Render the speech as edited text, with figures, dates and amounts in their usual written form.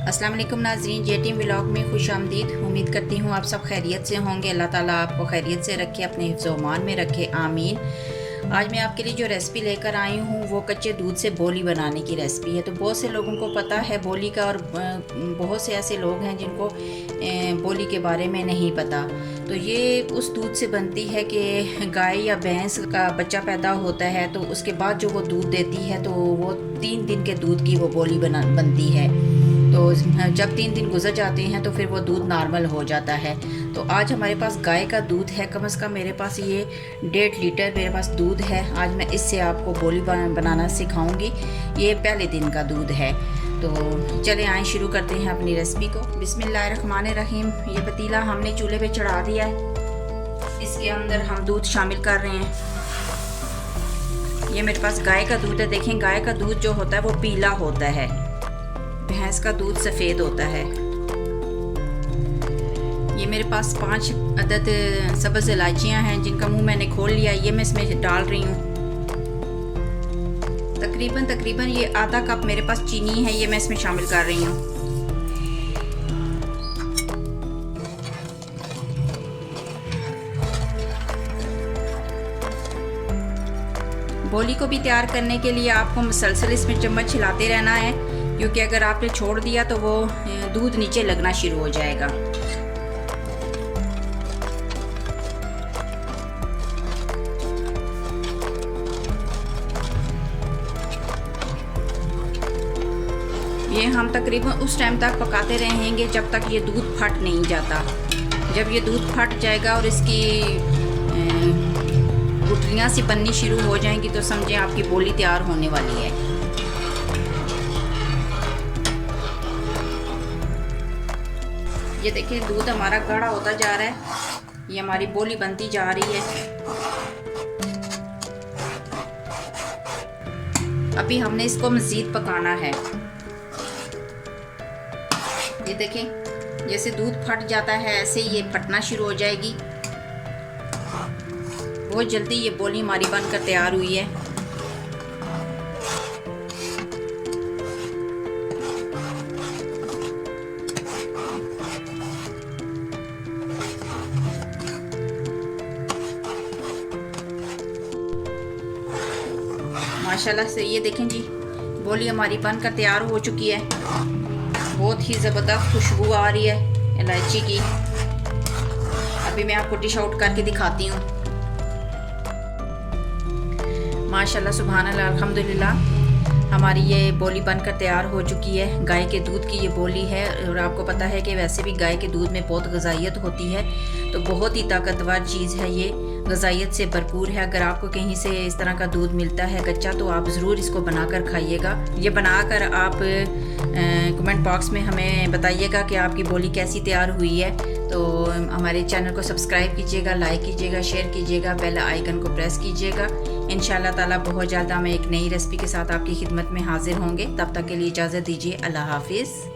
अस्सलाम वालेकुम नाज़रीन, जे टीम व्लॉग में खुश आमदीद। उम्मीद करती हूँ आप सब खैरियत से होंगे। अल्लाह ताला आपको खैरियत से रखे, अपने हिफ्ज़ व अमान में रखे, आमीन। आज मैं आपके लिए जो रेसिपी लेकर आई हूँ वो कच्चे दूध से बोली बनाने की रेसिपी है। तो बहुत से लोगों को पता है बोली का, और बहुत से ऐसे लोग हैं जिनको बोली के बारे में नहीं पता। तो ये उस दूध से बनती है कि गाय या भैंस का बच्चा पैदा होता है तो उसके बाद जो वो दूध देती है तो वो 3 दिन के दूध की वो बोली बनती है। तो जब 3 दिन गुजर जाते हैं तो फिर वो दूध नॉर्मल हो जाता है। तो आज हमारे पास गाय का दूध है, कम से कम मेरे पास ये 1.5 लीटर मेरे पास दूध है। आज मैं इससे आपको बोली बनाना सिखाऊंगी। ये पहले दिन का दूध है। तो चले आए शुरू करते हैं अपनी रेसिपी को। बिस्मिल्लाहिर्रहमानिर्रहीम। ये पतीला हमने चूल्हे पे चढ़ा दिया है। इसके अंदर हम दूध शामिल कर रहे हैं। ये मेरे पास गाय का दूध है। देखें, गाय का दूध जो होता है वो पीला होता है, भैंस का दूध सफ़ेद होता है। ये मेरे पास 5 अदद सब्ज़ इलायचियाँ हैं जिनका मुंह मैंने खोल लिया। ये मैं इसमें डाल रही हूँ। तकरीबन ये आधा कप मेरे पास चीनी है, ये मैं इसमें शामिल कर रही हूँ। बोली को भी तैयार करने के लिए आपको मुसलसल इसमें चम्मच हिलाते रहना है, क्योंकि अगर आपने छोड़ दिया तो वो दूध नीचे लगना शुरू हो जाएगा। ये हम तकरीबन उस टाइम तक पकाते रहेंगे जब तक ये दूध फट नहीं जाता। जब ये दूध फट जाएगा और इसकी गुठलियाँ सी बननी शुरू हो जाएंगी तो समझें आपकी बोली तैयार होने वाली है। ये देखिए दूध हमारा गाढ़ा होता जा रहा है। ये हमारी बोली बनती जा रही है। अभी हमने इसको मज़ीद पकाना है। ये देखें, जैसे दूध फट जाता है ऐसे ये फटना शुरू हो जाएगी। बहुत जल्दी ये बोली हमारी बनकर तैयार हुई है। माशाल्लाह से ये देखें जी, बोली हमारी बनकर तैयार हो चुकी है। बहुत ही ज़बरदस्त खुशबू आ रही है इलायची की। अभी मैं आपको डिश आउट करके दिखाती हूँ। माशाल्लाह सुभान अल्लाह अल्हम्दुलिल्लाह, हमारी ये बोली बनकर तैयार हो चुकी है। गाय के दूध की ये बोली है, और आपको पता है कि वैसे भी गाय के दूध में बहुत ग़िज़ाइयत होती है। तो बहुत ही ताकतवर चीज़ है ये, ग़िज़ाइयत से भरपूर है। अगर आपको कहीं से इस तरह का दूध मिलता है कच्चा तो आप ज़रूर इसको बनाकर खाइएगा। ये बनाकर आप कमेंट बॉक्स में हमें बताइएगा कि आपकी बोली कैसी तैयार हुई है। तो हमारे चैनल को सब्सक्राइब कीजिएगा, लाइक कीजिएगा, शेयर कीजिएगा, बेल आइकन को प्रेस कीजिएगा। इंशाअल्लाह ताला बहुत ज़्यादा मैं एक नई रेसिपी के साथ आपकी खिदमत में हाजिर होंगे। तब तक के लिए इजाज़त दीजिए। अल्लाह हाफिज़।